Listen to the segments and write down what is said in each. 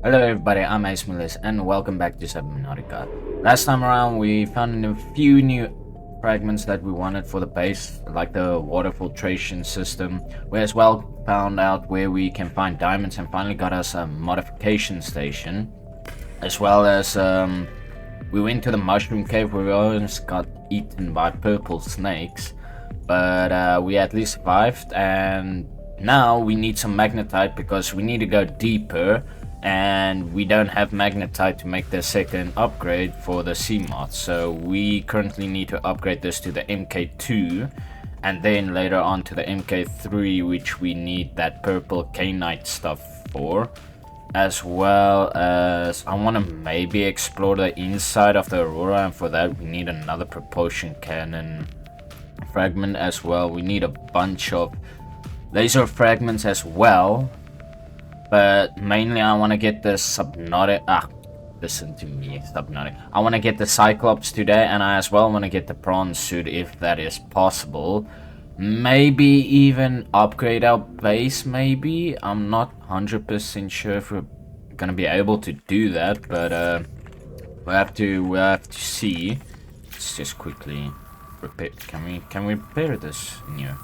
Hello everybody, I'm Ace Millis and welcome back to Subnautica. Last time around we found a few new fragments that we wanted for the base, like the water filtration system. We as well found out where we can find diamonds and finally got us a modification station. As well as we went to the mushroom cave where we almost got eaten by purple snakes. But we at least survived, and now we need some magnetite because we need to go deeper. And we don't have magnetite to make the second upgrade for the sea moth, so we currently need to upgrade this to the MK2 and then later on to the MK3, which we need that purple K-Knight stuff for, as well as I want to maybe explore the inside of the Aurora, and for that we need another propulsion cannon fragment as well. We need a bunch of laser fragments as well. But mainly I want to get the Subnautica. Listen to me, Subnautica. I want to get the Cyclops today, and I as well want to get the prawn suit if that is possible. Maybe even upgrade our base, maybe. I'm not 100% sure if we're going to be able to do that, but we'll have to see. Let's just quickly repair. Can we repair this in here?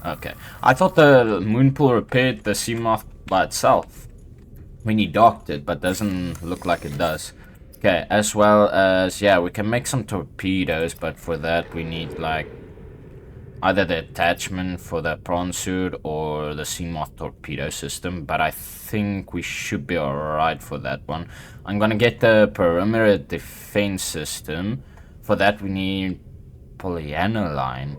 Okay. I thought the Moonpool repaired the sea moth by itself when you docked it, but doesn't look like it does. Okay, as well as, yeah, we can make some torpedoes, but for that we need like either the attachment for the prawn suit or the sea moth torpedo system, but I think we should be alright for that one. I'm gonna get the perimeter defense system. For that we need polyaniline,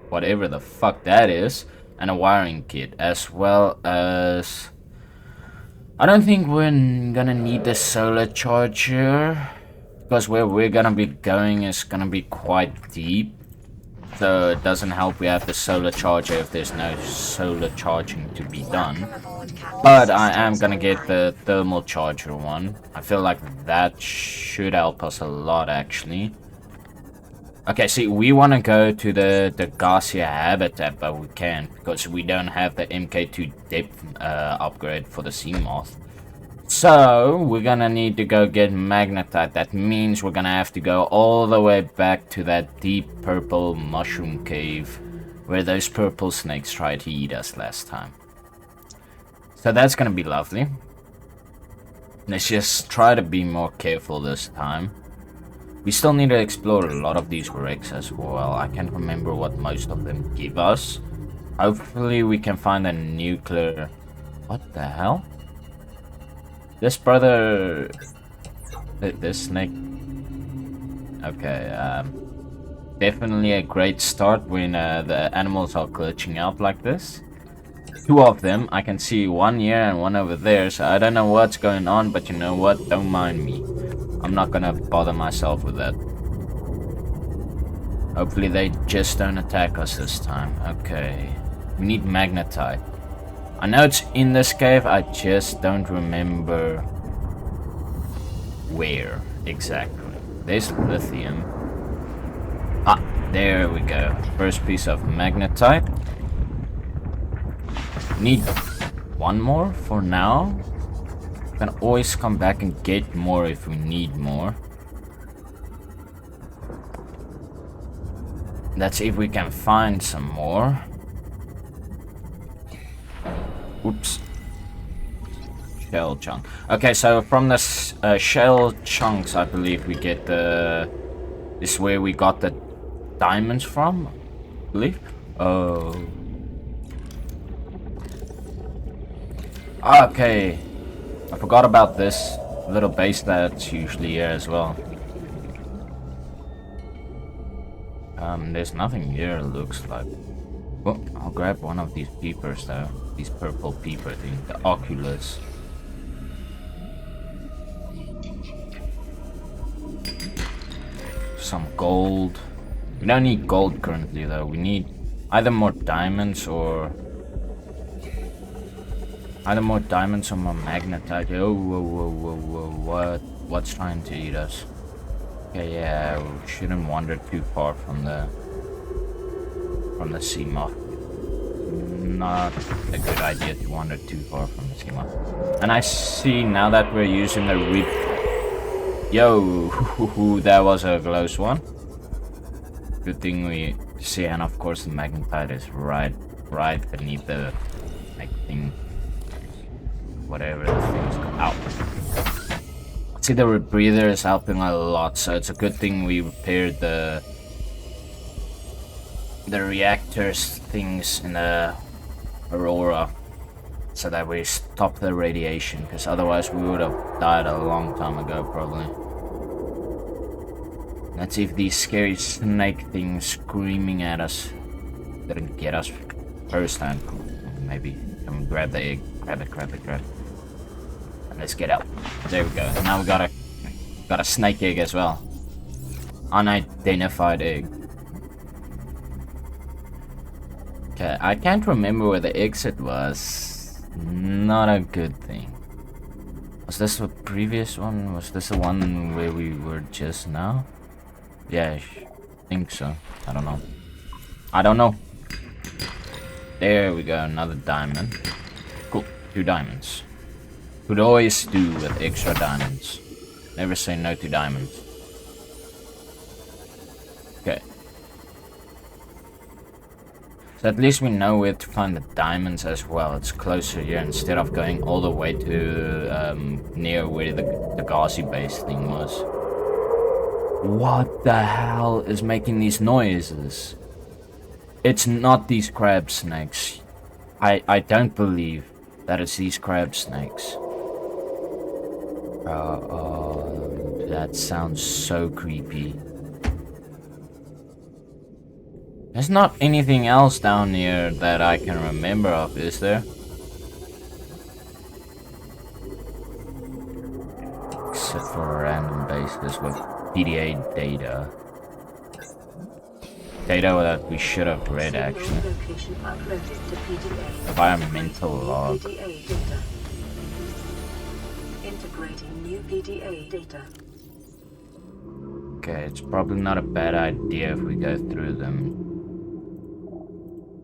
whatever the fuck that is, and a wiring kit, as well as I don't think we're gonna need the solar charger because where we're gonna be going is gonna be quite deep, so it doesn't help we have the solar charger if there's no solar charging to be done. But I am gonna get the thermal charger one. I feel like that should help us a lot actually. Okay, see, we want to go to the Garcia habitat, but we can't because we don't have the MK2 depth upgrade for the sea moth. So we're gonna need to go get magnetite. That means we're gonna have to go all the way back to that deep purple mushroom cave where those purple snakes tried to eat us last time. So that's gonna be lovely. Let's just try to be more careful this time. We still need to explore a lot of these wrecks as well. I can't remember what most of them give us. Hopefully we can find a nuclear... What the hell? This brother... This snake... Okay, definitely a great start when the animals are glitching out like this. Two of them. I can see one here and one over there, so I don't know what's going on, but you know what? Don't mind me. I'm not gonna bother myself with that. Hopefully they just don't attack us this time. Okay. We need magnetite. I know it's in this cave, I just don't remember where exactly. There's lithium. Ah, there we go. First piece of magnetite. Need one more for now. Can always come back and get more if we need more. That's if we can find some more. Oops. Shell chunk. Okay, so from the shell chunks, I believe we get the... This is where we got the diamonds from, I believe. Oh. Okay. I forgot about this little base that's usually here as well. There's nothing here, it looks like. Oh, I'll grab one of these peepers though. These purple peeper things, the oculus. Some gold. We don't need gold currently though. We need either more diamonds or... Either more diamonds or more magnetite. Oh, whoa, whoa, whoa, whoa, what's trying to eat us? Okay, yeah, we shouldn't wander too far from the sea moth. not a good idea to wander too far from the schema. And I see now that we're using the Yo, that was a close one. Good thing we see, and of course the magnetite is right beneath the thing. Whatever the thing is called. Out. See, the rebreather is helping a lot, so it's a good thing we repaired the reactors things in the Aurora, so that we stop the radiation, because otherwise we would have died a long time ago probably. Let's see if these scary snake things screaming at us didn't get us first time. Maybe can we grab the egg? Grab it. And let's get out. There we go. Now we got a snake egg as well. Unidentified egg. Okay, I can't remember where the exit was. Not a good thing. Was this the previous one? Was this the one where we were just now? Yeah, I think so. I don't know. There we go, another diamond. Cool, 2 diamonds. Could always do with extra diamonds. Never say no to diamonds. Okay. So at least we know where to find the diamonds as well. It's closer here instead of going all the way to near where the gassy base thing was. What the hell is making these noises? It's not these crab snakes. I don't believe that it's these crab snakes. That sounds so creepy. There's not anything else down here that I can remember of, is there? Except for random bases with PDA data. Data that we should have read actually. Environmental log. Integrating new PDA data. Okay, it's probably not a bad idea if we go through them.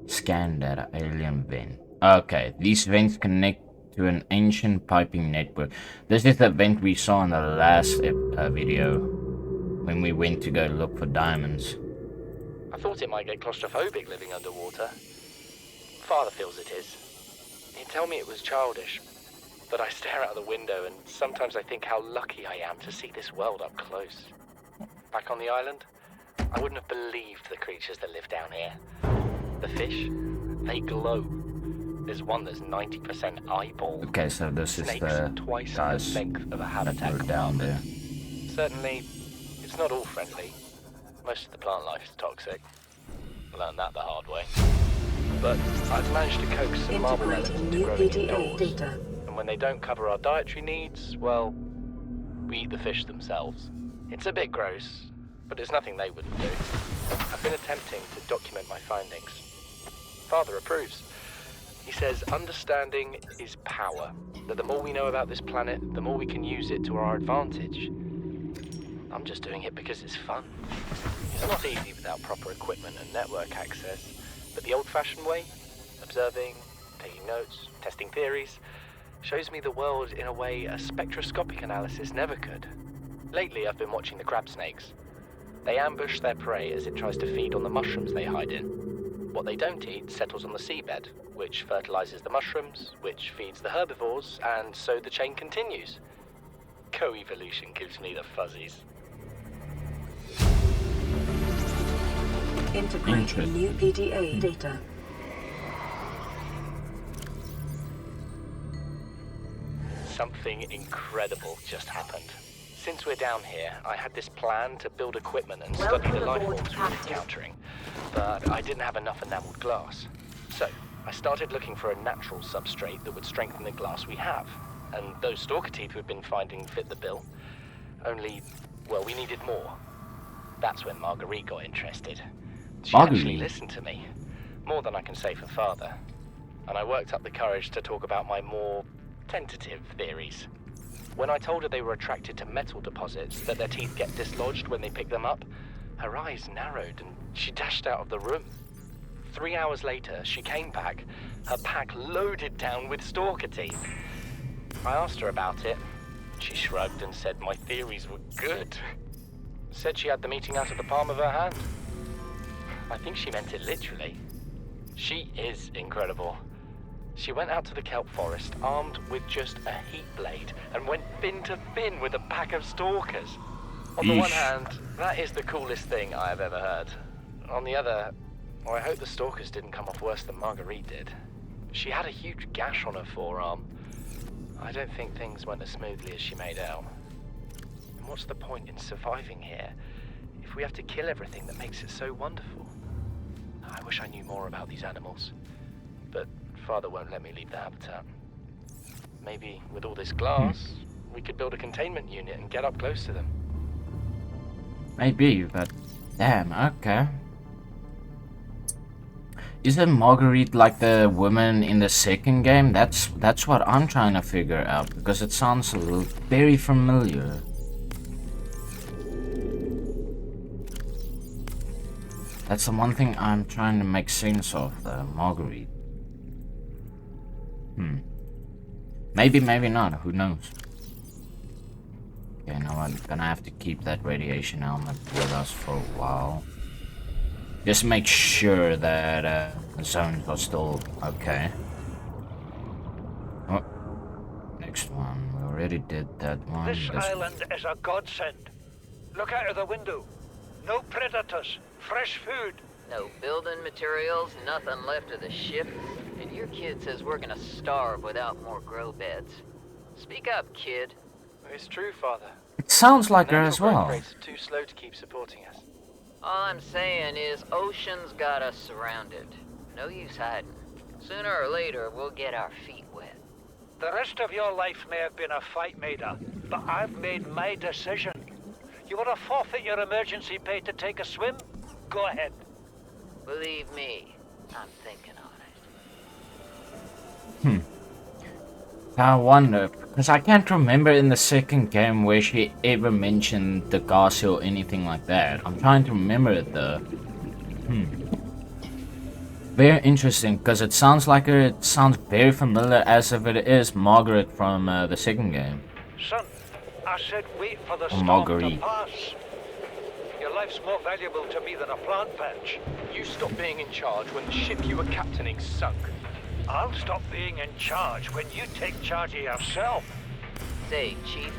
Scan data, alien vent. Okay, these vents connect to an ancient piping network. This is the vent we saw in the last video when we went to go look for diamonds. I thought it might get claustrophobic living underwater. Father feels it is. He'd tell me it was childish, but I stare out the window and sometimes I think how lucky I am to see this world up close. Back on the island, I wouldn't have believed the creatures that live down here. The fish, they glow. There's one that's 90% eyeball. Okay, so this Snakes is the twice guys the length of a habitat down there. Certainly, it's not all friendly. Most of the plant life is toxic. I learned that the hard way. But I've managed to coax some marble relics into growing indoors. And when they don't cover our dietary needs, well, we eat the fish themselves. It's a bit gross, but it's nothing they wouldn't do. I've been attempting to document my findings. Father approves. He says understanding is power, that the more we know about this planet, the more we can use it to our advantage. I'm just doing it because it's fun. It's not easy without proper equipment and network access, but the old-fashioned way, observing, taking notes, testing theories, shows me the world in a way a spectroscopic analysis never could. Lately, I've been watching the crab snakes. They ambush their prey as it tries to feed on the mushrooms they hide in. What they don't eat settles on the seabed, which fertilizes the mushrooms, which feeds the herbivores, and so the chain continues. Co-evolution gives me the fuzzies. Integrating new PDA data. Something incredible just happened. Since we're down here, I had this plan to build equipment and study the life forms we're encountering, but I didn't have enough enameled glass. So, I started looking for a natural substrate that would strengthen the glass we have, and those stalker teeth we've been finding fit the bill. Only, well, we needed more. That's when Marguerite got interested. She actually listened to me, more than I can say for Father, and I worked up the courage to talk about my more tentative theories. When I told her they were attracted to metal deposits, that their teeth get dislodged when they pick them up, her eyes narrowed and she dashed out of the room. 3 hours later, she came back, her pack loaded down with stalker teeth. I asked her about it. She shrugged and said my theories were good. Said she had the meeting out of the palm of her hand. I think she meant it literally. She is incredible. She went out to the kelp forest armed with just a heat blade and went fin to fin with a pack of stalkers. On the one hand, that is the coolest thing I have ever heard. On the other, well, I hope the stalkers didn't come off worse than Marguerite did. She had a huge gash on her forearm. I don't think things went as smoothly as she made out. And what's the point in surviving here if we have to kill everything that makes it so wonderful? I wish I knew more about these animals, but Father won't let me leave the habitat. Maybe with all this glass, we could build a containment unit and get up close to them. Maybe, but damn, okay. Isn't Marguerite like the woman in the second game? That's what I'm trying to figure out, because it sounds a little very familiar. That's the one thing I'm trying to make sense of, Marguerite. Maybe, maybe not, who knows? Okay, now I'm gonna have to keep that radiation helmet with us for a while. Just make sure that the zones are still okay. Oh, next one. We already did that one. This island is a godsend. Look out of the window. No predators. Fresh food. No building materials, nothing left of the ship. And your kid says we're gonna starve without more grow beds. Speak up, kid. It's true, Father. It sounds like her as well. Rates are too slow to keep supporting us. All I'm saying is ocean's got us surrounded. No use hiding. Sooner or later, we'll get our feet wet. The rest of your life may have been a fight, Maida, but I've made my decision. You want to forfeit your emergency pay to take a swim? Go ahead. Believe me, I'm thinking on it. I wonder, because I can't remember in the second game where she ever mentioned the gas or anything like that. I'm trying to remember it though. Very interesting, because it sounds like her, it sounds very familiar as if it is Margaret from the second game. Son, I said wait for the storm Marguerite. to pass. Your life's more valuable to me than a plant patch. You stopped being in charge when the ship you were captaining sunk. I'll stop being in charge when you take charge of yourself. Say, Chief.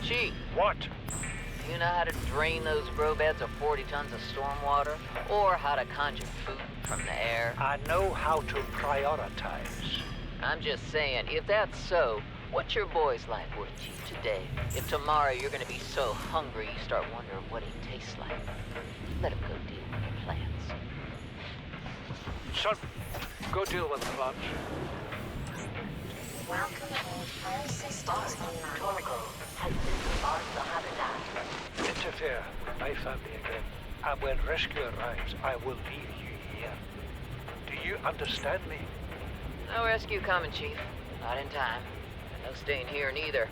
Chief, What? do you know how to drain those grow beds of 40 tons of stormwater? Or how to conjure food from the air? I know how to prioritize. I'm just saying, if that's so, what's your boy's life worth to you today? If tomorrow you're gonna be so hungry you start wondering what he tastes like, let him go deal with the plants. Son, go deal with the plants. Welcome all all systems online. Interfere with my family again, and when rescue arrives, I will leave you here. Do you understand me? No rescue coming, Chief. Not in time. And no staying here neither.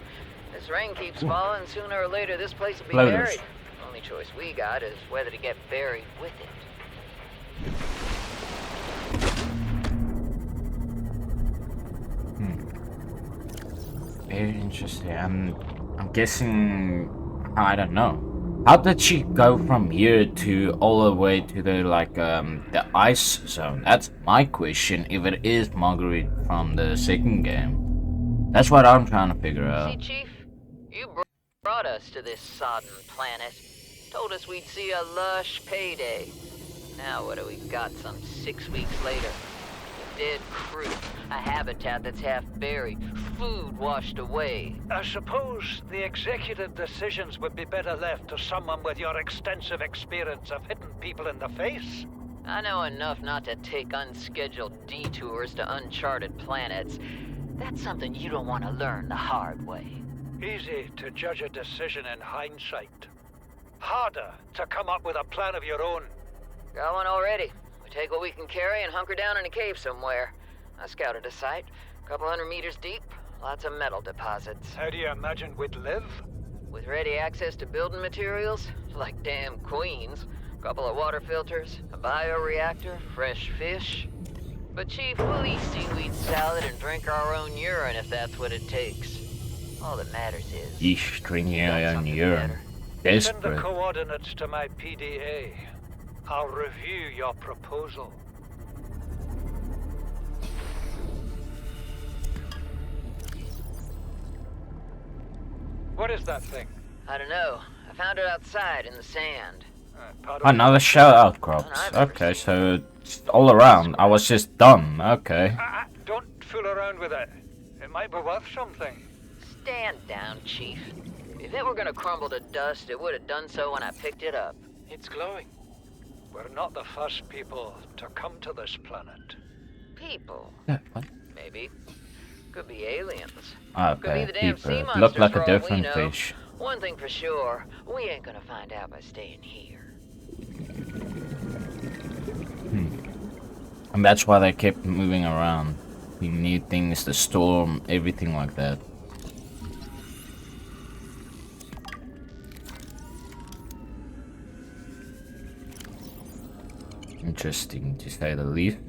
This rain keeps falling, sooner or later this place will be Loaders. buried. Only choice we got is whether to get buried with it. Very interesting. I'm guessing, I don't know. How did she go from here to all the way to the the ice zone? That's my question. If it is Marguerite from the second game, that's what I'm trying to figure out. See, Chief, you brought us to this sodden planet. Told us we'd see a lush payday. Now what do we got some 6 weeks later? A dead crew, a habitat that's half buried, food washed away. I suppose the executive decisions would be better left to someone with your extensive experience of hitting people in the face. I know enough not to take unscheduled detours to uncharted planets. That's something you don't want to learn the hard way. Easy to judge a decision in hindsight. Harder to come up with a plan of your own. Got one already. We take what we can carry and hunker down in a cave somewhere. I scouted a site, a couple 100 meters deep, lots of metal deposits. How do you imagine we'd live? With ready access to building materials, like damn queens, Couple of water filters, a bioreactor, fresh fish. But Chief, we'll eat seaweed salad and drink our own urine if that's what it takes. All that matters is... Yeesh, drinking you got your own something urine. better. Send the Desperate. coordinates to my PDA. I'll review your proposal. What is that thing? I don't know. I found it outside in the sand. Another shout out crops. Okay, so it's all around. I was just dumb. Okay. Don't fool around with it. It might be worth something. Stand down, Chief. If it were gonna crumble to dust, it would have done so when I picked it up. It's glowing. We're not the first people to come to this planet. People, Yeah, what? maybe. Could be aliens. Could be Okay, the damn sea people. monsters Look like for a all we different know. fish. One thing for sure, we ain't gonna find out by staying here. And that's why they kept moving around. We need things, the storm, everything like that. Interesting, to say the least.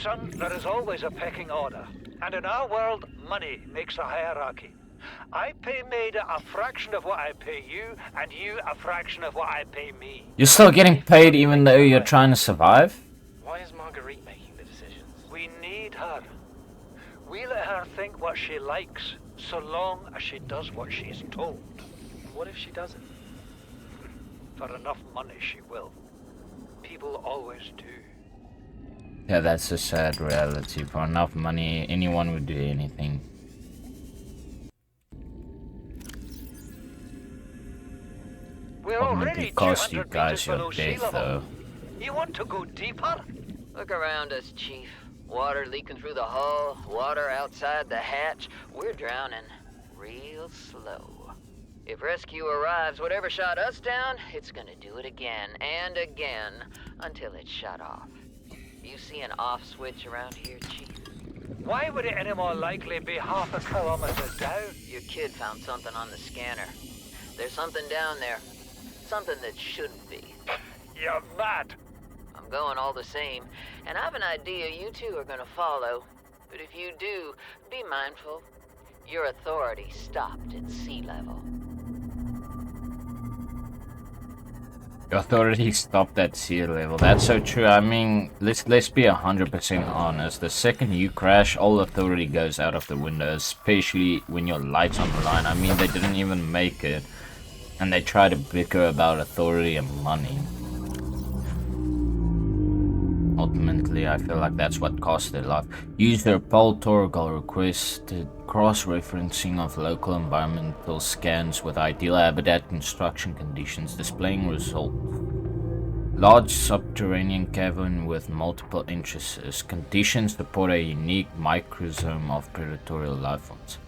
Son, there is always a pecking order. And in our world, money makes a hierarchy. I pay Maida a fraction of what I pay you, and you a fraction of what I pay me. You're still getting paid even though you're trying to survive? Why is Marguerite making the decisions? We need her. We let her think what she likes, so long as she does what she's told. What if she doesn't? For enough money, she will. People always do. Yeah, that's a sad reality. For enough money, anyone would do anything. We're Ultimately already cost you 200 guys meters your below sea death, level. though. You want to go deeper? Look around us, Chief. Water leaking through the hull, water outside the hatch. We're drowning real slow. If rescue arrives, whatever shot us down, it's gonna do it again and again until it's shut off. You see an off switch around here, Chief? Why would it any more likely be half a kilometer down? Your kid found something on the scanner. There's something down there. Something that shouldn't be. You're mad. I'm going all the same, and I have an idea you two are gonna follow. But if you do, be mindful. Your authority stopped at sea level. Authorities stopped at sea level. That's so true. I mean, let's be 100% honest. The second you crash, all authority goes out of the window, especially when your light's on the line. I mean, they didn't even make it, and they try to bicker about authority and money. Ultimately, I feel like that's what cost their life. User Paul Torgal requested cross-referencing of local environmental scans with ideal habitat construction conditions, displaying result. Large subterranean cavern with multiple entrances. Conditions support a unique microsome of predatory life forms.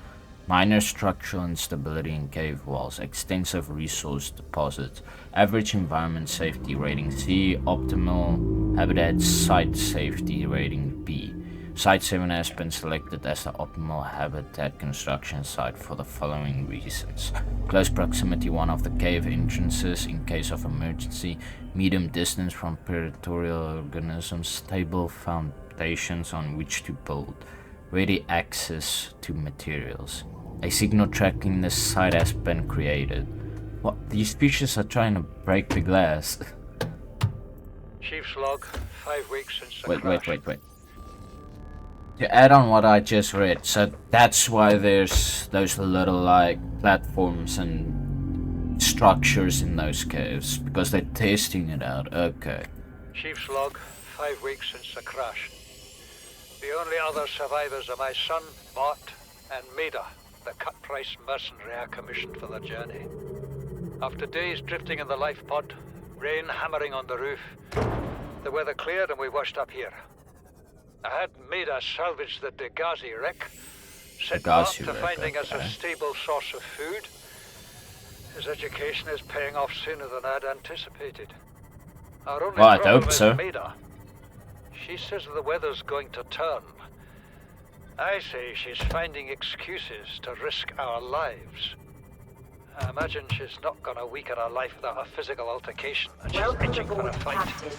Minor structural instability in cave walls, extensive resource deposits, average environment safety rating C, optimal habitat site safety rating B. Site 7 has been selected as the optimal habitat construction site for the following reasons. Close proximity one of the cave entrances in case of emergency, medium distance from predatory organisms, stable foundations on which to build, ready access to materials. A signal tracking this site has been created. What? These species are trying to break the glass. Chief's log, 5 weeks since the Wait. crash. To add on what I just read, so that's why there's those little like platforms and structures in those caves, because they're testing it out. Okay. Chief's log, 5 weeks since the crash. The only other survivors are my son, Bart, and Maida, the cut-price mercenary I commissioned for the journey. After days drifting in the life pod, rain hammering on the roof, the weather cleared and we washed up here. I had Maida salvage the Degazi wreck, set Bart Degazi to wreck, finding us a okay. stable source of food. His education is paying off sooner than I'd anticipated. Our only Well, I'd problem hope is so. Maida. She says the weather's going to turn. I say she's finding excuses to risk our lives. I imagine she's not gonna weaken her life without a physical altercation, and she's Welcome itching for a aboard, fight. Captain.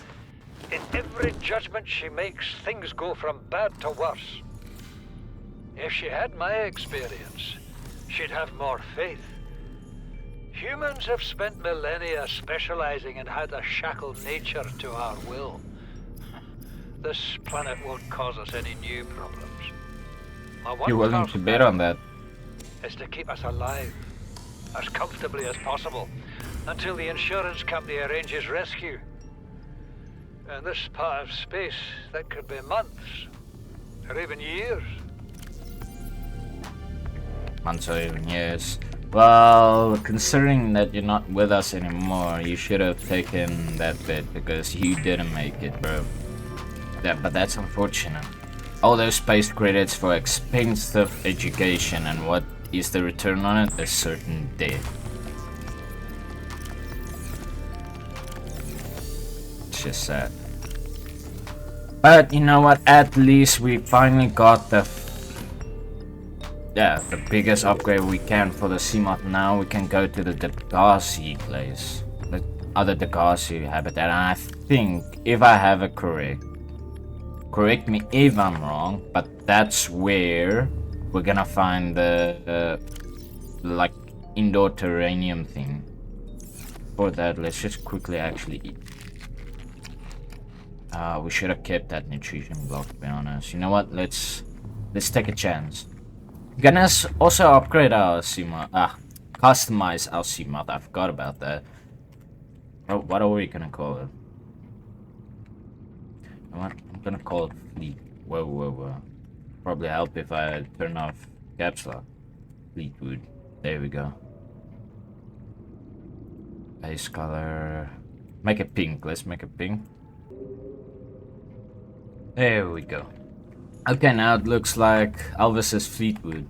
In every judgment she makes, things go from bad to worse. If she had my experience, she'd have more faith. Humans have spent millennia specializing in how to shackle nature to our will. This planet won't cause us any new problems. My one You're willing to task bet now on that? is to keep us alive, as comfortably as possible, until the insurance company arranges rescue. In this part of space, that could be months, or even years. Months or even years. Well, considering that you're not with us anymore, you should have taken that bet because you didn't make it, bro. Yeah, but that's unfortunate. All those space credits for expensive education, and what is the return on it? A certain death. It's just sad. But you know what? At least we finally got the biggest upgrade we can for the Seamoth. Now we can go to the Degassi place, the other Degassi habitat. And I think, if I have it correct me if I'm wrong, but that's where we're gonna find the like indoor terranium thing. For that, let's just quickly actually eat. We should have kept that nutrition block, to be honest. You know what? Let's take a chance. Gonna also upgrade our Seamoth. Customize our Seamoth. I forgot about that. Oh, what are we gonna call it? I'm gonna call it Fleet. Whoa. Probably help if I turn off caps lock. Fleetwood. There we go. Base color. Make it pink. Let's make it pink. There we go. Okay, now it looks like Elvis's Fleetwood.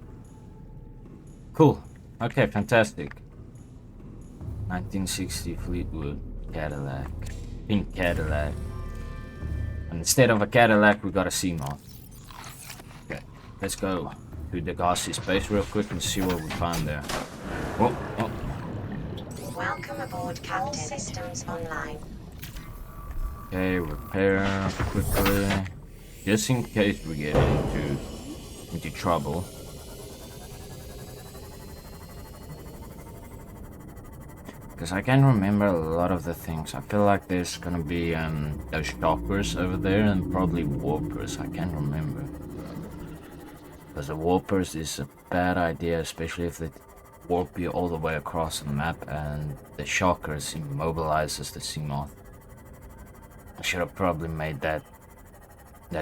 Cool. Okay, fantastic. 1960 Fleetwood Cadillac. Pink Cadillac. And instead of a Cadillac, we got a Seamoth. Okay, let's go to the Degassi space real quick and see what we find there. Oh. Welcome aboard, Captain. All systems online. Okay, repair quickly. Just in case we get into trouble. Because I can't remember a lot of the things. I feel like there's gonna be those shockers over there and probably warpers. I can't remember. Because the warpers is a bad idea, especially if they warp you all the way across the map, and the shockers immobilizes the Seamoth. I should have probably made that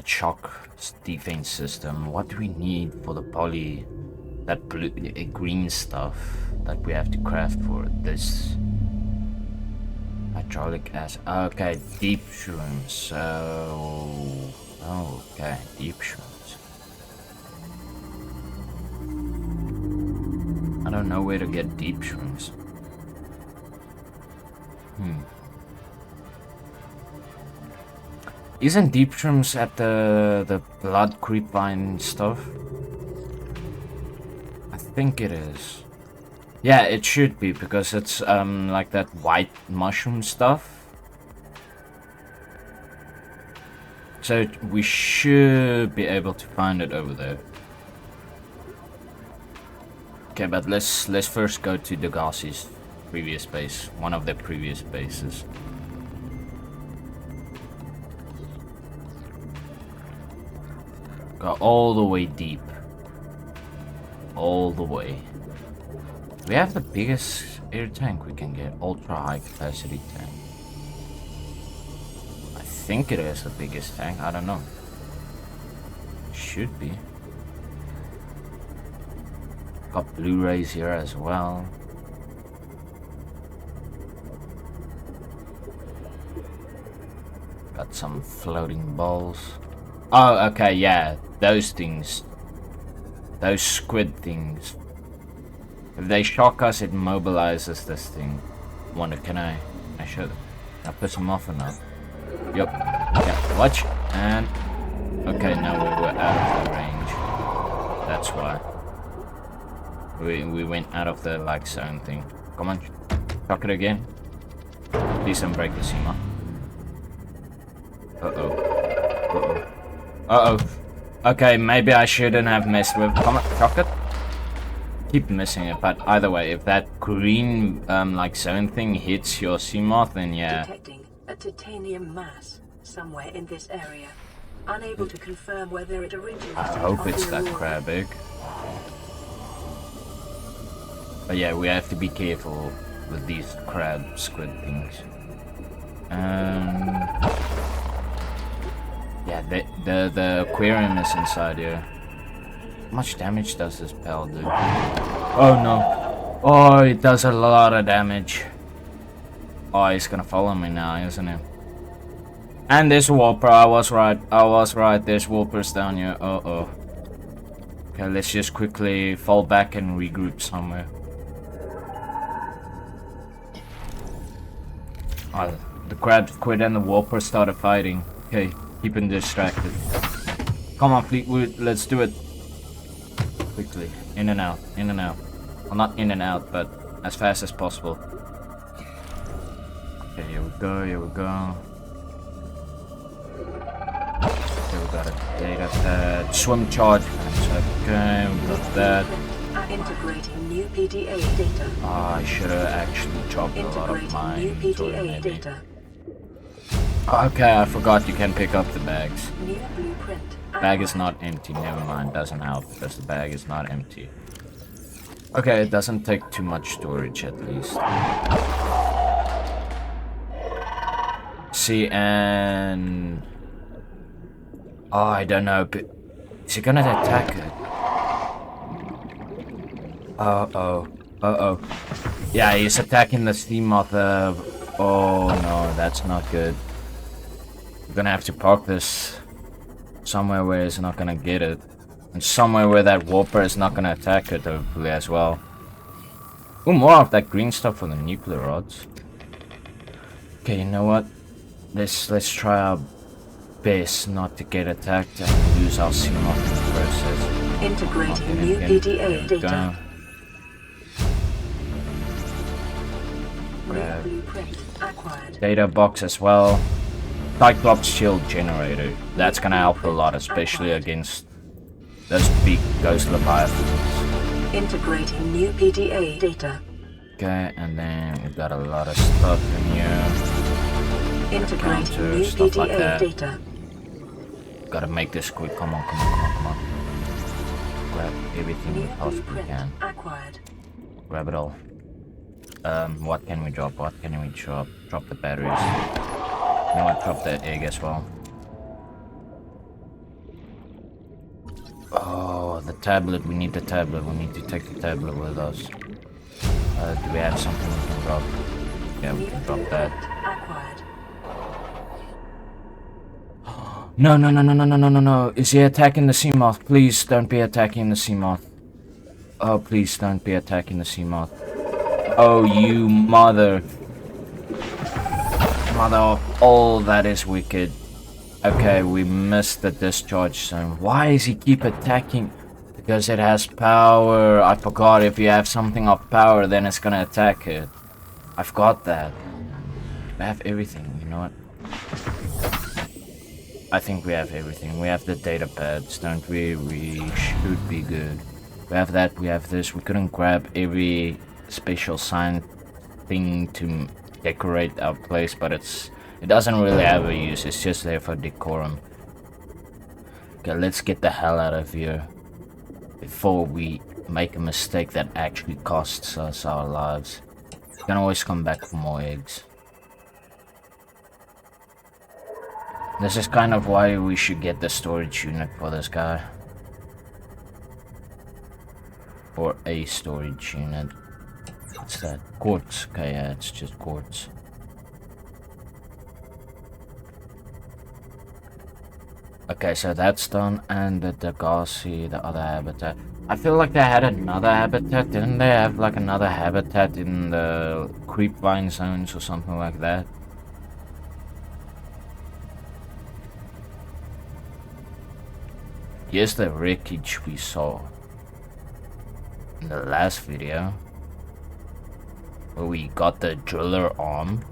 shock defense system. What do we need for the that blue, green stuff that we have to craft for this? Hydraulic acid. Okay, deep shrooms. So, okay, deep shrooms. I don't know where to get deep shrooms. Isn't deep shrooms at the blood creepvine stuff? I think it is. Yeah, it should be, because it's like that white mushroom stuff. So we should be able to find it over there. Okay, but let's first go to Degassi's previous base, one of their previous bases. Go all the way deep. All the way. We have the biggest air tank we can get. Ultra high capacity tank. I think it is the biggest tank. I don't know. Should be. Got Blu-rays here as well. Got some floating balls. Oh, okay, yeah. Those things. Those squid things. If they shock us, it mobilizes this thing. Wonder, can I show them? I piss them off or not? Yup. Yeah, watch. And... okay, now we're out of the range. That's why. We went out of the like zone thing. Come on, chuck it again. Please don't break the Seamoth. Uh-oh. Okay, maybe I shouldn't have messed with... Come on, chuck it. Keep missing it, but either way, if that green like zone thing hits your Seamoth, then yeah. Detecting a titanium mass somewhere in this area. Unable to confirm whether it originated. I hope it's that crab egg. But yeah, we have to be careful with these crab squid things. Yeah, the aquarium is inside here. How much damage does this pal do? Oh no. Oh, it does a lot of damage. Oh, he's gonna follow me now, isn't he? And there's a Warper, I was right. There's Warpers down here. Uh-oh. Okay, let's just quickly fall back and regroup somewhere. Oh, the crab squid and the Warper started fighting. Okay, keep him distracted. Come on, Fleetwood, let's do it. Quickly, in and out, in and out. Well, not in and out, but as fast as possible. Okay, here we go, here we go. Okay, we got a data pad. Swim charge. Okay, we got that. Integrating new PDA data. Ah, I should have actually chopped a lot of my inventory, maybe. Data. Okay, I forgot you can pick up the bags. New blueprint. Bag is not empty, never mind, doesn't help because the bag is not empty. Okay, it doesn't take too much storage at least. See, and... Oh, I don't know, but... Is he gonna attack it? Uh-oh. Yeah, he's attacking the Seamoth. Oh no, that's not good. We're gonna have to park this somewhere where it's not gonna get it. And somewhere where that Warper is not gonna attack it, hopefully, as well. Ooh, more of that green stuff for the nuclear rods. Okay, you know what? Let's try our best not to get attacked and lose our Seamoth in the process. Integrating new PDA data. Grab Blueprint acquired. data box as well. Cyclops shield generator. That's gonna help a lot, especially against those big ghost leviathans. Integrating new PDA data. Okay, and then we've got a lot of stuff in here. Integrating Counter, new stuff like PDA that. data. Gotta make this quick. Come on. Grab everything we New possibly blueprint can. acquired. Grab it all. What can we drop? What can we drop? Drop the batteries. You know what? Drop the egg as well. Oh, the tablet. We need the tablet. We need to take the tablet with us. Do we have something we can drop? Yeah, we can drop that. Acquired. No. Is he attacking the Seamoth? Please don't be attacking the Seamoth. Oh, please don't be attacking the Seamoth. Oh, you mother of all that is wicked. Okay, we missed the discharge zone. Why does he keep attacking? Because it has power. I forgot, if you have something of power, then it's gonna attack it. I forgot that. We have everything, you know what? I think we have everything. We have the data pads, don't we? We should be good. We have that, we have this. We couldn't grab every special sign thing to decorate our place, but it doesn't really have a use. It's just there for decorum. Okay, let's get the hell out of here before we make a mistake that actually costs us our lives. You can always come back for more eggs. This is kind of why we should get the storage unit for this guy. Or a storage unit. What's that? Quartz. Okay, yeah, it's just quartz. Okay, so that's done, and the Degassi, the other habitat. I feel like they had another habitat, didn't they have like another habitat in the creepvine zones or something like that? Here's the wreckage we saw. in the last video, where we got the driller arm.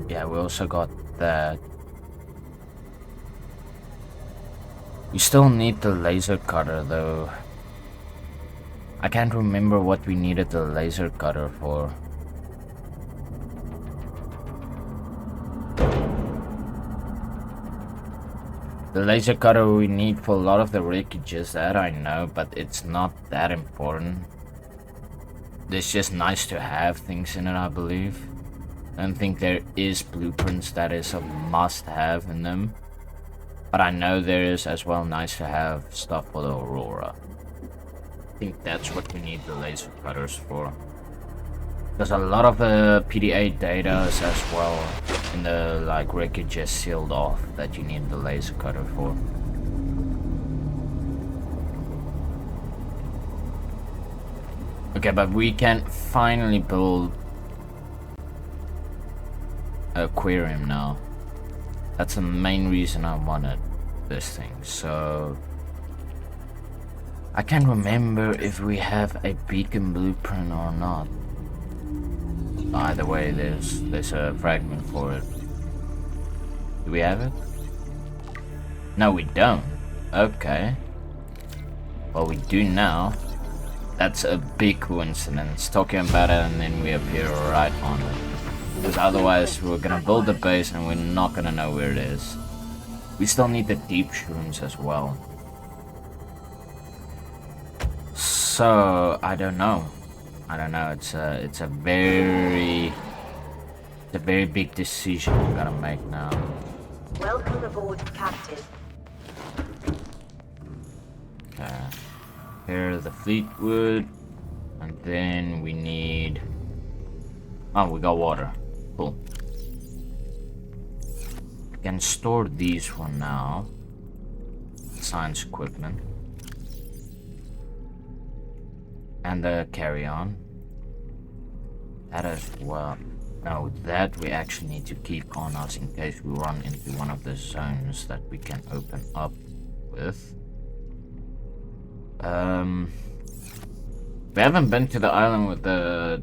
Yeah, we also got that. We still need the laser cutter though. I can't remember what we needed the laser cutter for. The laser cutter we need for a lot of the wreckages, that I know, but it's not that important. It's just nice to have things in it, I believe. I don't think there is blueprints that is a must-have in them. But I know there is as well nice to have stuff for the Aurora. I think that's what we need the laser cutters for. There's a lot of the PDA data as well in the like wreckages sealed off that you need the laser cutter for. Okay, but we can finally build an aquarium now. That's the main reason I wanted this thing. So I can't remember if we have a beacon blueprint or not. Either way, there's a fragment for it. Do we have it? No, we don't. Okay. Well, we do now. That's a big coincidence. Talking about it and then we appear right on it. Because otherwise we're gonna build the base and we're not gonna know where it is. We still need the deep shrooms as well. So I don't know. It's a very big decision we're gonna make now. Welcome aboard, Captain. Okay. Here the Fleetwood, and then we need. Oh, we got water. Cool. We can store these for now. Science equipment. And the carry-on. That as well. No, that we actually need to keep on us in case we run into one of the zones that we can open up with. We haven't been to the island with the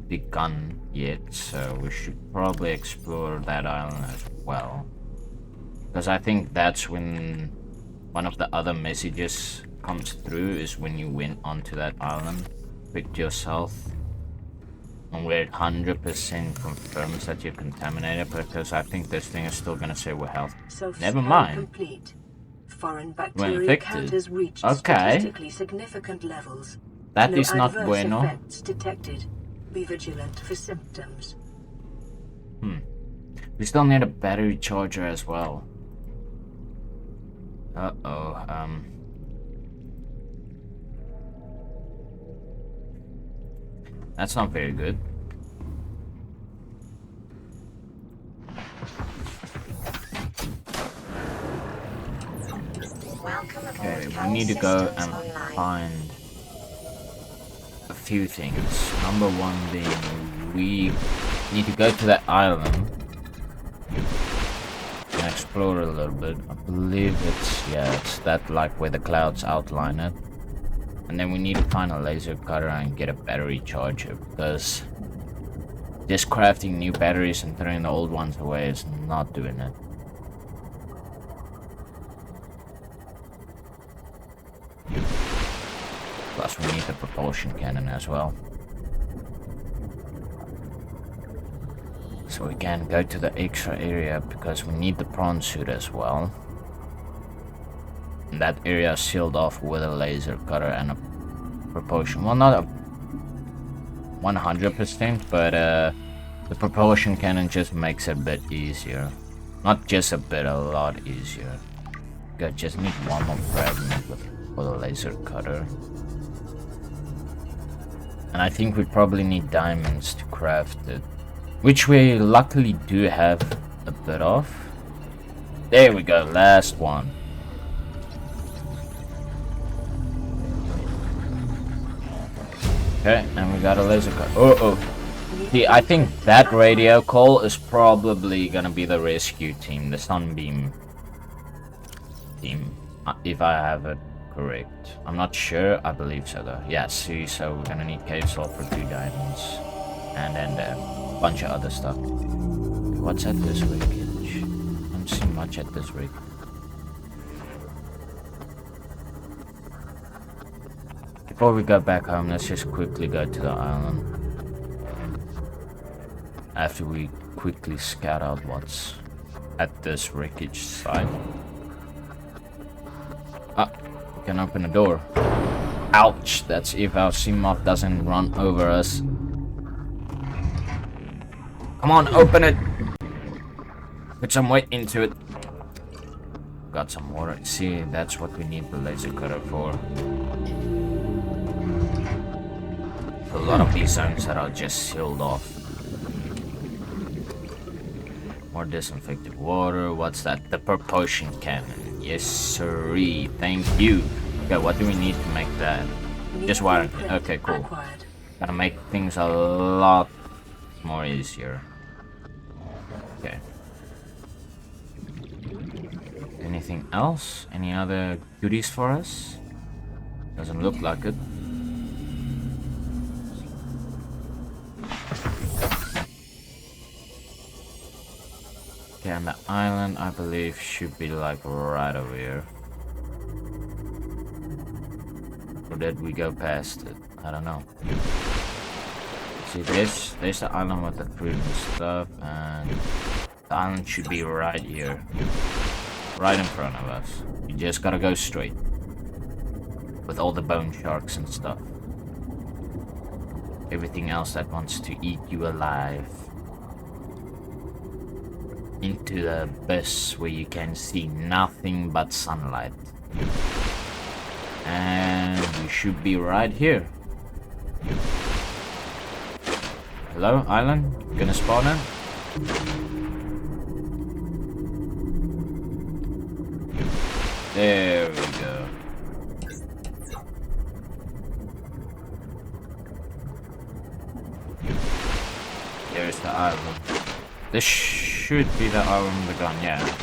big gun yet, so we should probably explore that island as well. Because I think that's when one of the other messages comes through, is when you went onto that island, picked yourself, and where it 100% confirms that you're contaminated, because I think this thing is still gonna say we're healthy. Never mind. Complete. Foreign We're bacteria counters infected. reached Okay. statistically significant levels. That No is not adverse bueno. effects detected. Be vigilant for symptoms. We still need a battery charger as well. That's not very good. Welcome aboard. Okay, we Cal need to go systems and online. find a few things. Number one being we need to go to that island and explore a little bit. I believe it's that like where the clouds outline it. And then we need to find a laser cutter and get a battery charger, because just crafting new batteries and throwing the old ones away is not doing it. Plus we need the propulsion cannon as well. So we can go to the extra area because we need the prawn suit as well. And that area is sealed off with a laser cutter and a propulsion. Well, not a 100%, but the propulsion cannon just makes it a bit easier. Not just a bit, a lot easier. I just need one more fragment for the laser cutter. And I think we probably need diamonds to craft it, which we luckily do have a bit of. There we go, last one. Okay, and we got a laser cut. See, I think that radio call is probably gonna be the rescue team, the Sunbeam. team, if I have it correct. I'm not sure, I believe so though. Yeah, see, so we're gonna need cave sulfur, 2 diamonds, and then a bunch of other stuff. What's at this wreckage? I don't see much at this rig. Before we go back home, let's just quickly go to the island. After we quickly scout out what's at this wreckage site. Ah, we can open the door. Ouch, that's if our Seamoth doesn't run over us. Come on, open it! Put some weight into it. Got some water. See, that's what we need the laser cutter for. A lot of these zones that are just sealed off. More disinfected water. What's that? The propulsion cannon. Yes, sirree. Thank you. Okay, what do we need to make that? Just wiring. Okay, cool. Gotta make things a lot more easier. Okay. Anything else? Any other goodies for us? Doesn't look like it. Okay, and the island, I believe, should be like right over here. Or did we go past it? I don't know. See, there's the island with the fruit and stuff, and the island should be right here. Right in front of us. You just gotta go straight. With all the bone sharks and stuff. Everything else that wants to eat you alive. Into the abyss where you can see nothing but sunlight. And we should be right here. Hello, island? Gonna spawn in? There we go. There's the island. This should be the island with the gun, yeah.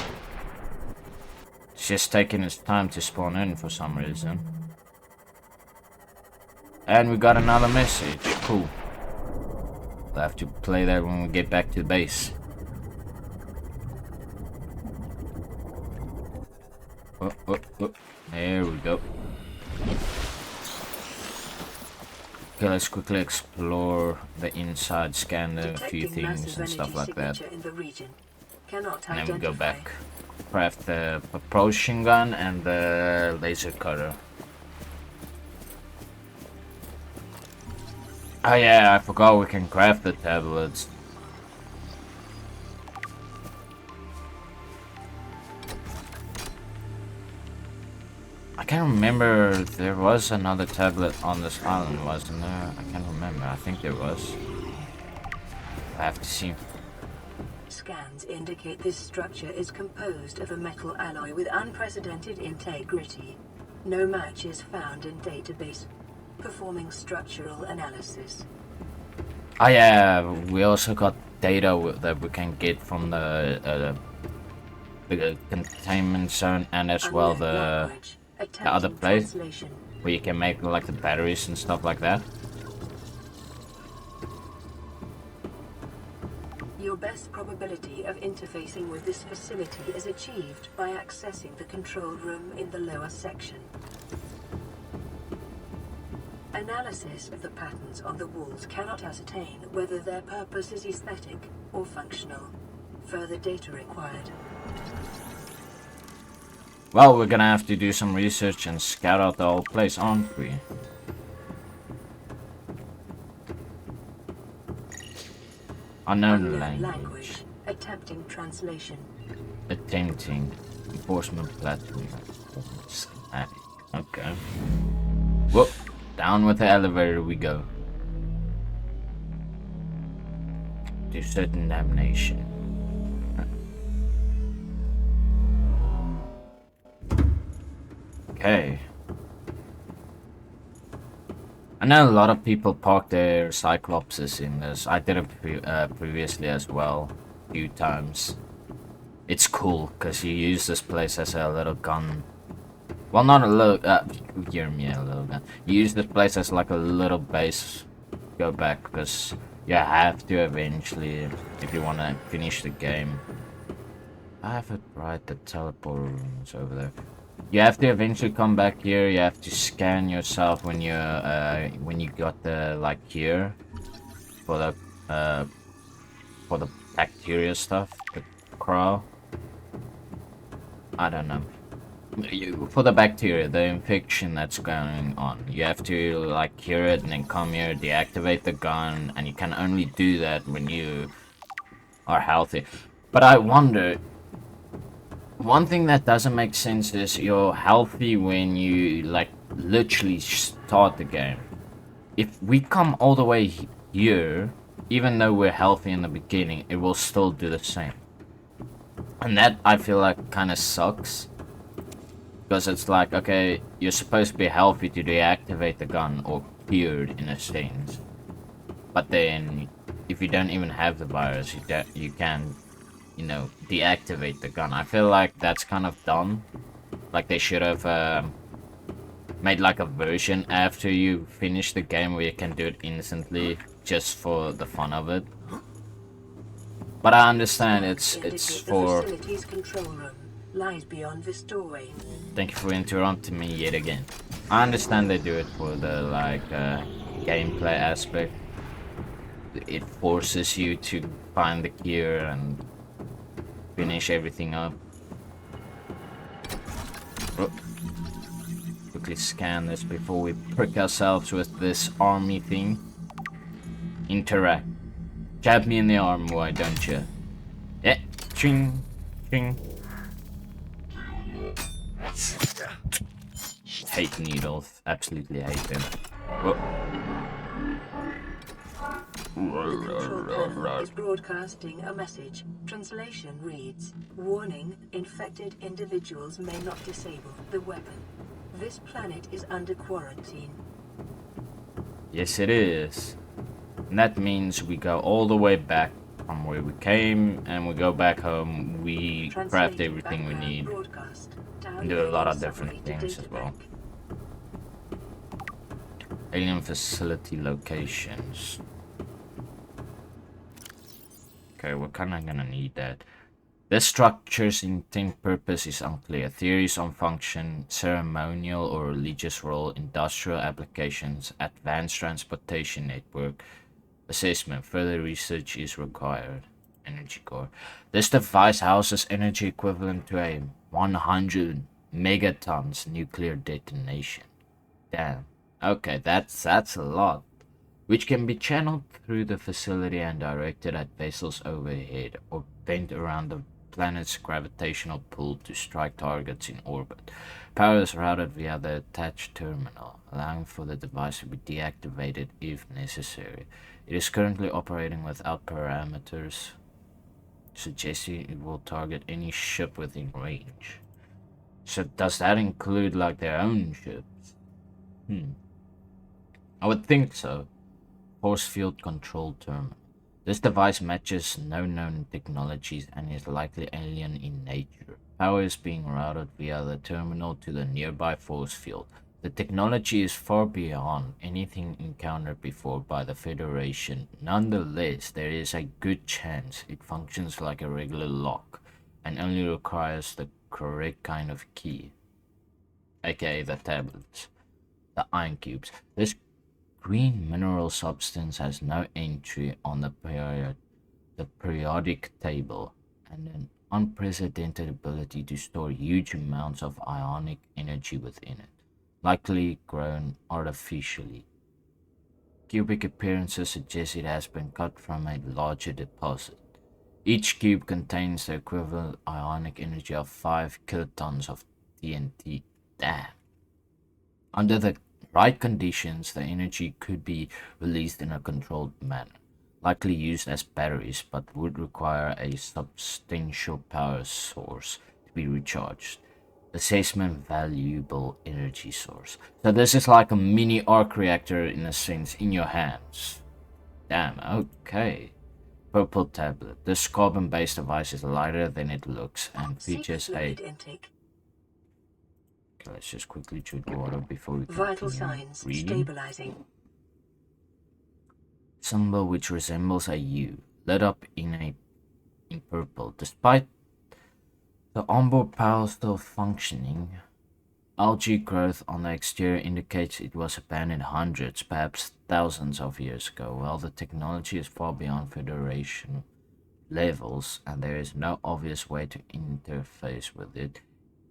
It's just taking its time to spawn in for some reason. And we got another message. Cool. We'll have to play that when we get back to the base. Oh, oh, oh. There we go. Okay, let's quickly explore the inside, scan a few things and stuff like that. And then we go back. Craft the propulsion gun and the laser cutter. Oh yeah, I forgot we can craft the tablets. I can't remember if there was another tablet on this island, wasn't there? I can't remember. I think there was. I have to see. Scans indicate this structure is composed of a metal alloy with unprecedented integrity. No match is found in database. Performing structural analysis. Oh yeah, we also got data that we can get from the containment zone and as well the other place where you can make like the batteries and stuff like that. Your best probability of interfacing with this facility is achieved by accessing the control room in the lower section. Analysis of the patterns on the walls cannot ascertain whether their purpose is aesthetic or functional. Further data required. Well, we're gonna have to do some research and scout out the whole place, aren't we? Unknown language. Attempting translation. Attempting. Enforcement platform. Schematic. Okay. Whoop. Down with the elevator we go. To certain damnation. Okay. I know a lot of people park their Cyclopses in this. I did it previously as well, a few times. It's cool because you use this place as a little gun. Well, not a little. Hear me, a little gun. You use this place as like a little base. Go back because you have to eventually if you want to finish the game. I have it right. The teleporter room is over there. You have to eventually come back here. You have to scan yourself when you got the like here for the bacteria stuff, the crawl. I don't know. For the bacteria, the infection that's going on, you have to like cure it and then come here, deactivate the gun, and you can only do that when you are healthy. But I wonder, one thing that doesn't make sense is you're healthy when you like literally start the game. If we come all the way here, even though we're healthy in the beginning, it will still do the same. And that I feel like kind of sucks. Because it's like, okay, you're supposed to be healthy to deactivate the gun, or cured in a sense. But then, if you don't even have the virus, you can, you know, deactivate the gun. I feel like that's kind of dumb. Like they should have made like a version after you finish the game where you can do it instantly, just for the fun of it. But I understand it's for. The facility's control room lies beyond this doorway. Thank you for interrupting me yet again. I understand they do it for the like gameplay aspect. It forces you to find the gear and finish everything up. Oh. Quickly scan this before we prick ourselves with this army thing. Interact. Jab me in the arm, why don't you? Yeah, ching, ching. Hate needles, absolutely hate them. Whoa. The control panel is broadcasting a message. Translation reads, "Warning, infected individuals may not disable the weapon. This planet is under quarantine." Yes, it is. And that means we go all the way back from where we came, and we go back home. We craft everything we need. And do a lot of different things as well. Alien facility locations. Okay, we're kinda gonna need that. The structure's intent purpose is unclear. Theories on function, ceremonial or religious role, industrial applications, advanced transportation network, assessment. Further research is required. Energy core. This device houses energy equivalent to a 100 megatons nuclear detonation. Damn. Okay, that's a lot. Which can be channeled through the facility and directed at vessels overhead, or bent around the planet's gravitational pull to strike targets in orbit. Power is routed via the attached terminal, allowing for the device to be deactivated if necessary. It is currently operating without parameters, suggesting it will target any ship within range. So does that include like their own ships? I would think so. Force field control terminal. This device matches no known technologies and is likely alien in nature. Power is being routed via the terminal to the nearby force field. The technology is far beyond anything encountered before by the Federation. Nonetheless, there is a good chance it functions like a regular lock and only requires the correct kind of key, aka the tablets, the ion cubes. This green mineral substance has no entry on the periodic table and an unprecedented ability to store huge amounts of ionic energy within it, likely grown artificially. Cubic appearances suggest it has been cut from a larger deposit. Each cube contains the equivalent ionic energy of 5 kilotons of TNT. Damn. Under the right conditions, the energy could be released in a controlled manner, likely used as batteries, but would require a substantial power source to be recharged. Assessment valuable energy source. So this is like a mini arc reactor in a sense in your hands. Damn, okay. Purple tablet. This carbon-based device is lighter than it looks and features a... fluid intake. Okay, let's just quickly drink water before we Vital continue signs reading. stabilizing. Symbol which resembles a U, lit up in purple. Despite the onboard power still functioning, algae growth on the exterior indicates it was abandoned hundreds, perhaps thousands of years ago. While the technology is far beyond Federation levels and there is no obvious way to interface with it,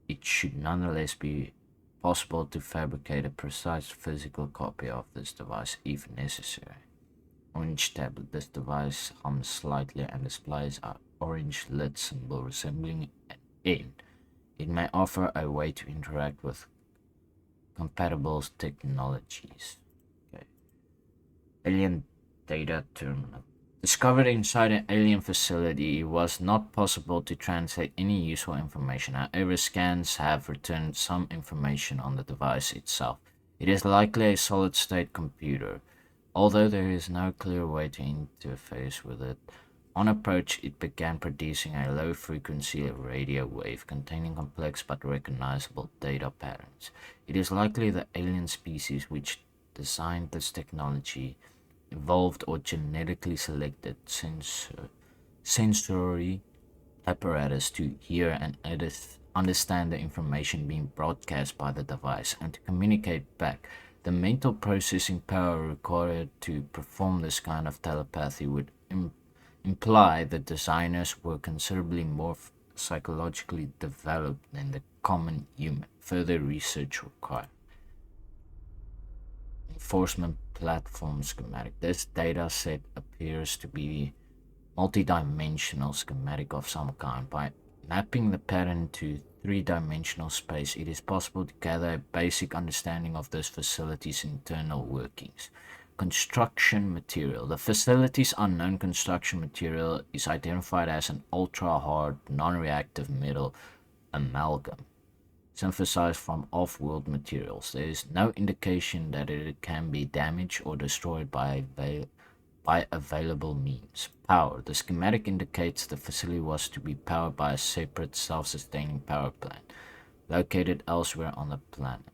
it should nonetheless be possible to fabricate a precise physical copy of this device if necessary. Orange tablet. This device hums slightly and displays an orange lit symbol resembling an N. It may offer a way to interact with compatible technologies. Okay. Alien data terminal. Discovered inside an alien facility, it was not possible to translate any useful information. However, scans have returned some information on the device itself. It is likely a solid-state computer, although there is no clear way to interface with it. On approach, it began producing a low-frequency radio wave containing complex but recognizable data patterns. It is likely the alien species which designed this technology evolved or genetically selected sensory apparatus to hear and understand the information being broadcast by the device and to communicate back. The mental processing power required to perform this kind of telepathy would imply that designers were considerably more psychologically developed than the common human. Further research required. Enforcement platform schematic. This data set appears to be multi-dimensional schematic of some kind. By mapping the pattern to three-dimensional space, it is possible to gather a basic understanding of this facility's internal workings. Construction material. The facility's unknown construction material is identified as an ultra-hard, non-reactive metal amalgam, synthesized from off-world materials. There is no indication that it can be damaged or destroyed by available means. Power. The schematic indicates the facility was to be powered by a separate self-sustaining power plant located elsewhere on the planet.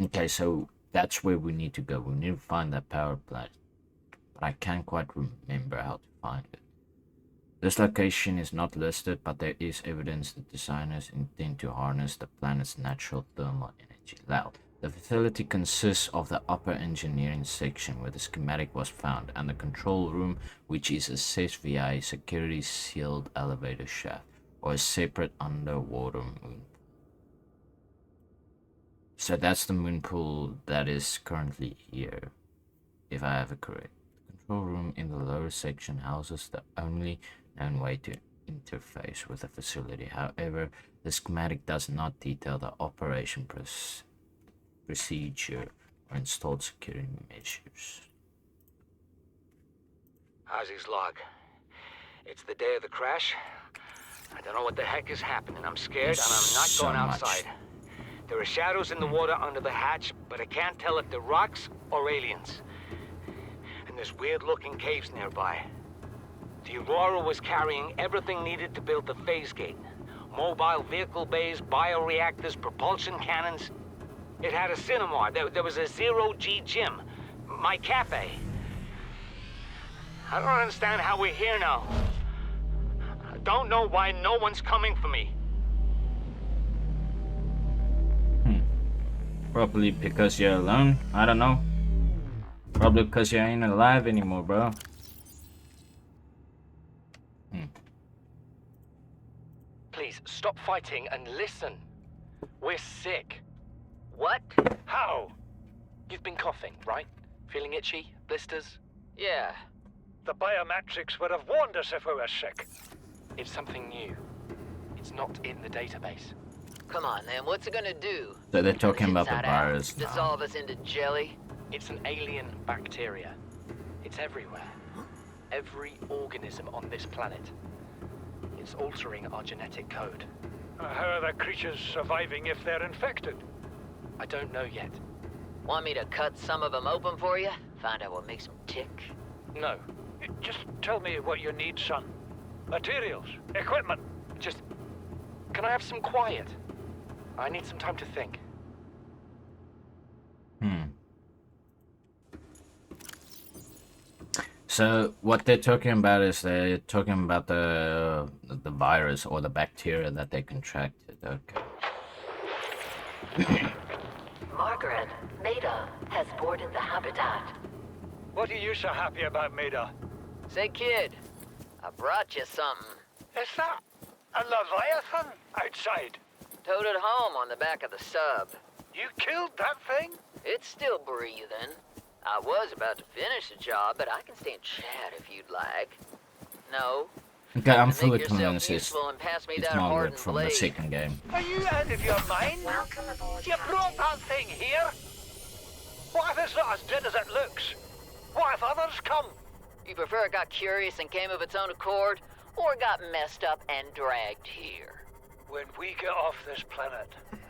Okay, so that's where we need to go. We need to find that power plant, but I can't quite remember how to find it. This location is not listed, but there is evidence that designers intend to harness the planet's natural thermal energy. Loud. The facility consists of the upper engineering section where the schematic was found and the control room, which is accessed via a security sealed elevator shaft or a separate underwater moon. So that's the moon pool that is currently here, if I have it correct. The control room in the lower section houses the only known way to interface with the facility. However, the schematic does not detail the operation procedure or installed security measures. How's his log? It's the day of the crash. I don't know what the heck is happening. I'm scared and I'm not going outside. There are shadows in the water under the hatch, but I can't tell if they're rocks or aliens. And there's weird-looking caves nearby. The Aurora was carrying everything needed to build the phase gate. Mobile vehicle bays, bioreactors, propulsion cannons. It had a cinema. There was a zero-G gym. My cafe. I don't understand how we're here now. I don't know why no one's coming for me. Probably because you're alone. I don't know. Probably because you ain't alive anymore, bro. Please, stop fighting and listen. We're sick. What? How? You've been coughing, right? Feeling itchy? Blisters? Yeah. The biometrics would have warned us if we were sick. It's something new. It's not in the database. Come on, then. What's it gonna do? So they're talking Turn us about the inside out? virus now. Dissolve us into jelly? It's an alien bacteria. It's everywhere. Every organism on this planet. It's altering our genetic code. How are the creatures surviving if they're infected? I don't know yet. Want me to cut some of them open for you? Find out what makes them tick? No. Just tell me what you need, son. Materials, equipment. Just... Can I have some quiet? I need some time to think. So what they're talking about is they're talking about the virus or the bacteria that they contracted. Okay. Margaret, Maida has boarded the habitat. What are you so happy about, Maida? Say, kid, I brought you something. Is that a Leviathan outside? Towed it home on the back of the sub. You killed that thing? It's still breathing. I was about to finish the job, but I can stay and chat if you'd like. No? Okay, I'm Make fully yourself convinced useful and pass me it's that Margaret hardened from the blade. second game. Are you out of your mind? Welcome aboard, You brought Captain. that thing here? What if it's not as dead as it looks? What if others come? You prefer it got curious and came of its own accord, or got messed up and dragged here? When we get off this planet,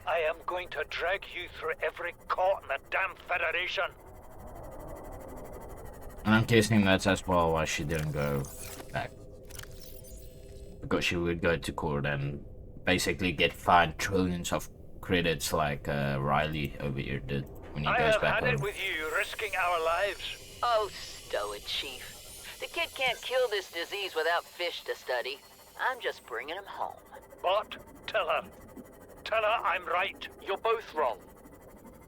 I am going to drag you through every court in the damn Federation. And I'm guessing that's as well why she didn't go back. Because she would go to court and basically get fined trillions of credits like Riley over here did when he I goes have back had it home. with you, risking our lives. Oh, stow it, Chief. The kid can't kill this disease without fish to study. I'm just bringing him home. But tell her. Tell her I'm right. You're both wrong.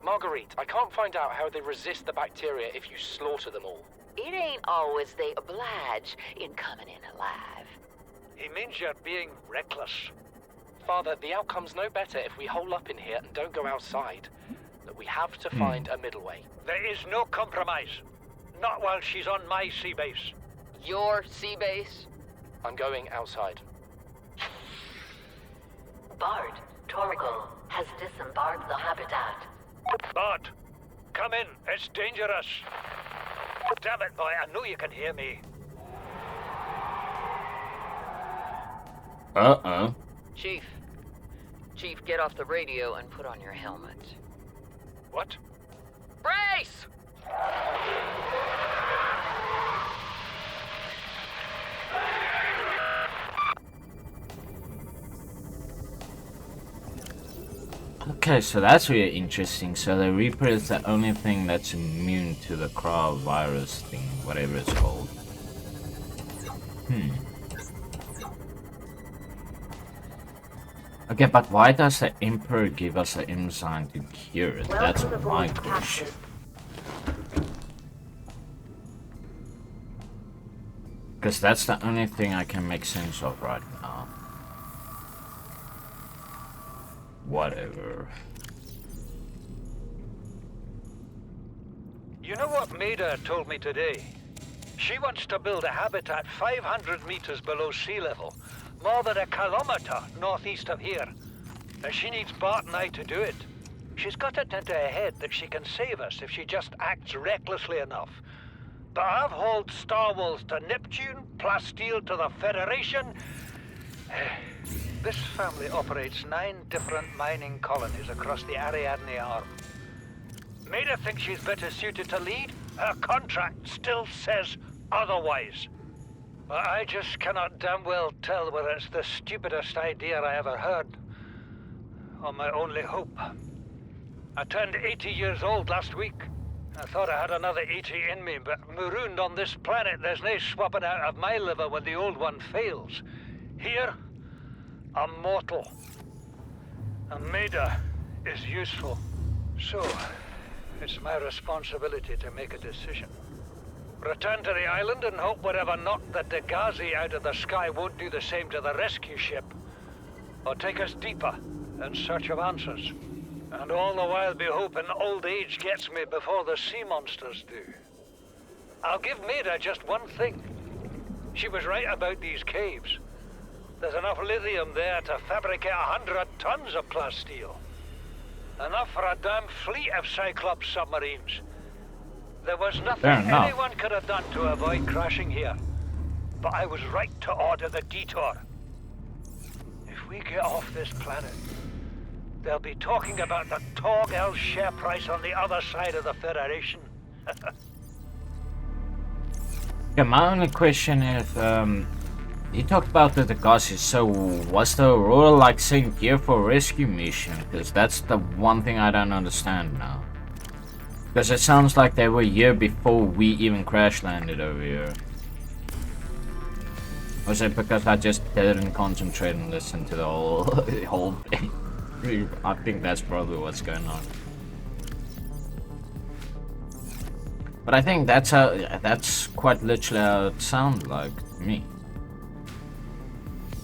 Marguerite, I can't find out how they resist the bacteria if you slaughter them all. It ain't always they oblige in coming in alive. He means you're being reckless. Father, the outcome's no better if we hole up in here and don't go outside. But we have to find a middle way. There is no compromise. Not while she's on my sea base. Your sea base? I'm going outside. Bart, Torgal has disembarked the habitat. Bart, come in. It's dangerous. Damn it, boy. I know you can hear me. Uh-oh. Chief, get off the radio and put on your helmet. What? Brace! Okay, so that's really interesting. So the Reaper is the only thing that's immune to the Crow virus thing, whatever it's called. Okay, but why does the Emperor give us an enzyme to cure it? That's my question. Because that's the only thing I can make sense of right now. Whatever. You know what Maida told me today? She wants to build a habitat 500 meters below sea level, more than 1 kilometer northeast of here. And she needs Bart and I to do it. She's got it into her head that she can save us if she just acts recklessly enough. But I've hauled Star Wars to Neptune, Plasteel to the Federation. This family operates 9 different mining colonies across the Ariadne Arm. Maida thinks she's better suited to lead. Her contract still says otherwise. But I just cannot damn well tell whether it's the stupidest idea I ever heard, or my only hope. I turned 80 years old last week. I thought I had another 80 in me, but marooned on this planet, there's no swapping out of my liver when the old one fails. Here, I'm mortal. And Maida is useful. So, it's my responsibility to make a decision. Return to the island and hope whatever knocked the Degazi out of the sky won't do the same to the rescue ship. Or take us deeper in search of answers. And all the while be hoping old age gets me before the sea monsters do. I'll give Maida just one thing. She was right about these caves. There's enough lithium there to fabricate 100 tons of plasteel. Enough for a damn fleet of Cyclops submarines. There was nothing anyone could have done to avoid crashing here. But I was right to order the detour. If we get off this planet, they'll be talking about the Torgal share price on the other side of the Federation. Yeah, my only question is, he talked about the Degassi, so was the Aurora like sent here for a rescue mission? Because that's the one thing I don't understand now. Because it sounds like they were here before we even crash landed over here. Or is it because I just didn't concentrate and listen to the whole thing? I think that's probably what's going on. But I think that's quite literally how it sounded like to me.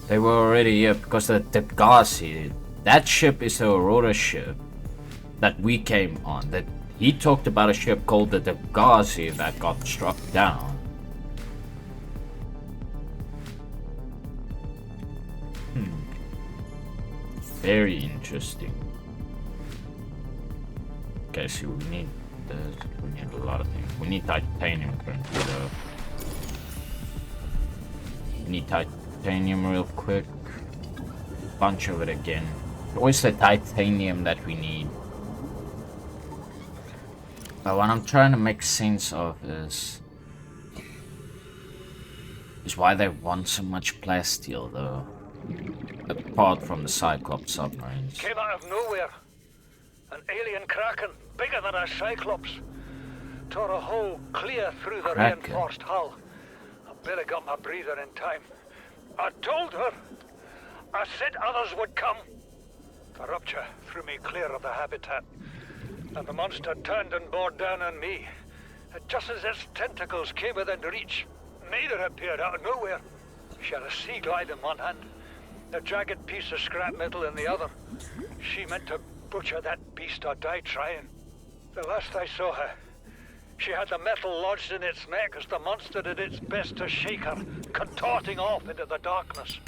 They were already here because the Degassi, that ship is the Aurora ship that we came on. That he talked about a ship called the Degassi that got struck down. Very interesting. Okay, so we need this. We need a lot of things. We need titanium currently though. We need titanium real quick. Bunch of it again. Always the titanium that we need. But what I'm trying to make sense of is why they want so much plasteel though. Apart from the Cyclops submarines. Came out of nowhere. An alien kraken, bigger than a Cyclops. Tore a hole clear through the reinforced hull. I barely got my breather in time. I told her. I said others would come. The rupture threw me clear of the habitat. And the monster turned and bore down on me. And just as its tentacles came within reach, Maida appeared out of nowhere. She had a sea glide in one hand, a jagged piece of scrap metal in the other. She meant to butcher that beast or die trying. The last I saw her, she had the metal lodged in its neck as the monster did its best to shake her, contorting off into the darkness.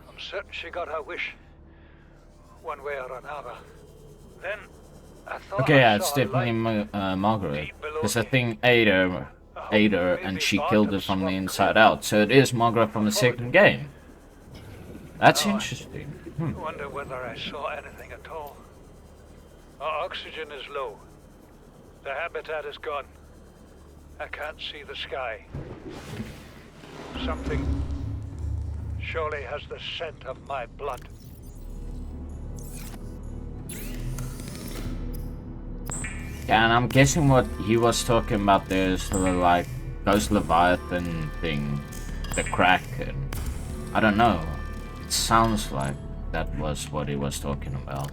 I'm certain she got her wish, one way or another. Then, I thought Okay, yeah, I it's saw her definitely light Margaret. deep below Because the me. thing ate her, and she killed her from the inside out. So it is Margaret from the second game. That's interesting. I wonder whether I saw anything at all. Our oxygen is low. The habitat is gone. I can't see the sky. Something surely has the scent of my blood. Yeah, and I'm guessing what he was talking about there is sort of like Ghost Leviathan thing, the Kraken. I don't know. It sounds like that was what he was talking about.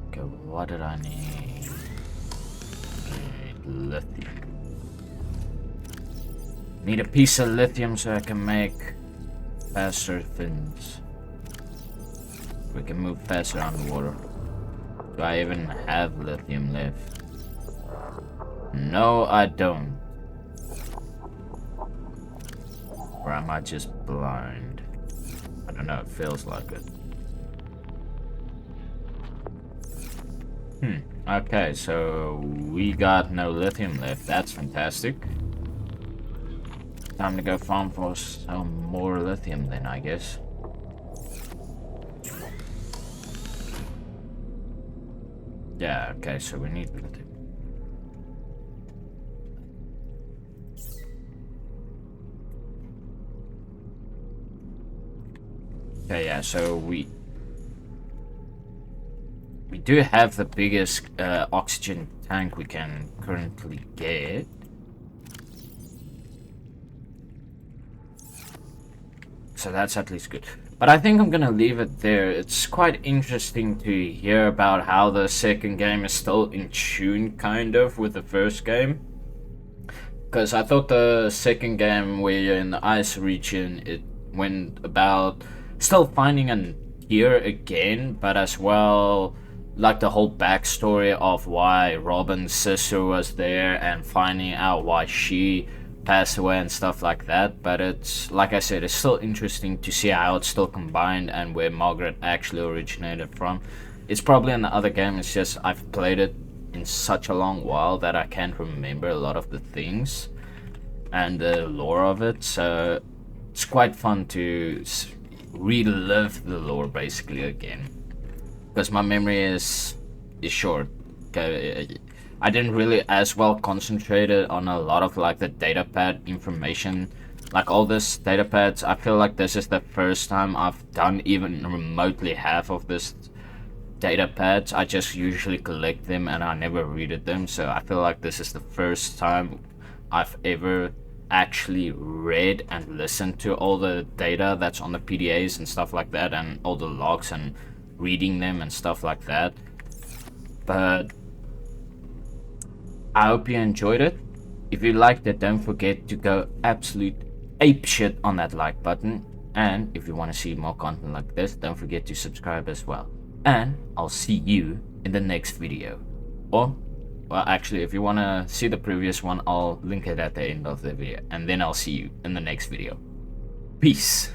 Okay, what did I need? Lithium. Need a piece of lithium so I can make faster fins. We can move faster underwater. Do I even have lithium left? No, I don't. Or am I just blind? I don't know, it feels like it. Okay, so we got no lithium left. That's fantastic. Time to go farm for some more lithium then, I guess. Yeah, okay, so we need lithium. Okay, yeah, so we do have the biggest oxygen tank we can currently get. So that's at least good. But I think I'm gonna leave it there. It's quite interesting to hear about how the second game is still in tune, kind of, with the first game. Because I thought the second game, where you're in the ice region, it went about still finding a gear again, but as well, like the whole backstory of why Robin's sister was there and finding out why she passed away and stuff like that. But it's, like I said, it's still interesting to see how it's still combined and where Margaret actually originated from. It's probably in the other game, it's just I've played it in such a long while that I can't remember a lot of the things and the lore of it, so it's quite fun to relive the lore basically again, because my memory is short. Okay, I didn't really as well concentrated on a lot of like the datapad information, like all this datapads. I feel like this is the first time I've done even remotely half of this datapads. I just usually collect them and I never read them, so I feel like this is the first time I've ever actually read and listened to all the data that's on the PDAs and stuff like that, and all the logs and reading them and stuff like that. But I hope you enjoyed it. If you liked it, don't forget to go absolute apeshit on that like button, and if you want to see more content like this, don't forget to subscribe as well. And I'll see you in the next video. Or, well, actually, if you want to see the previous one, I'll link it at the end of the video. And then I'll see you in the next video. Peace.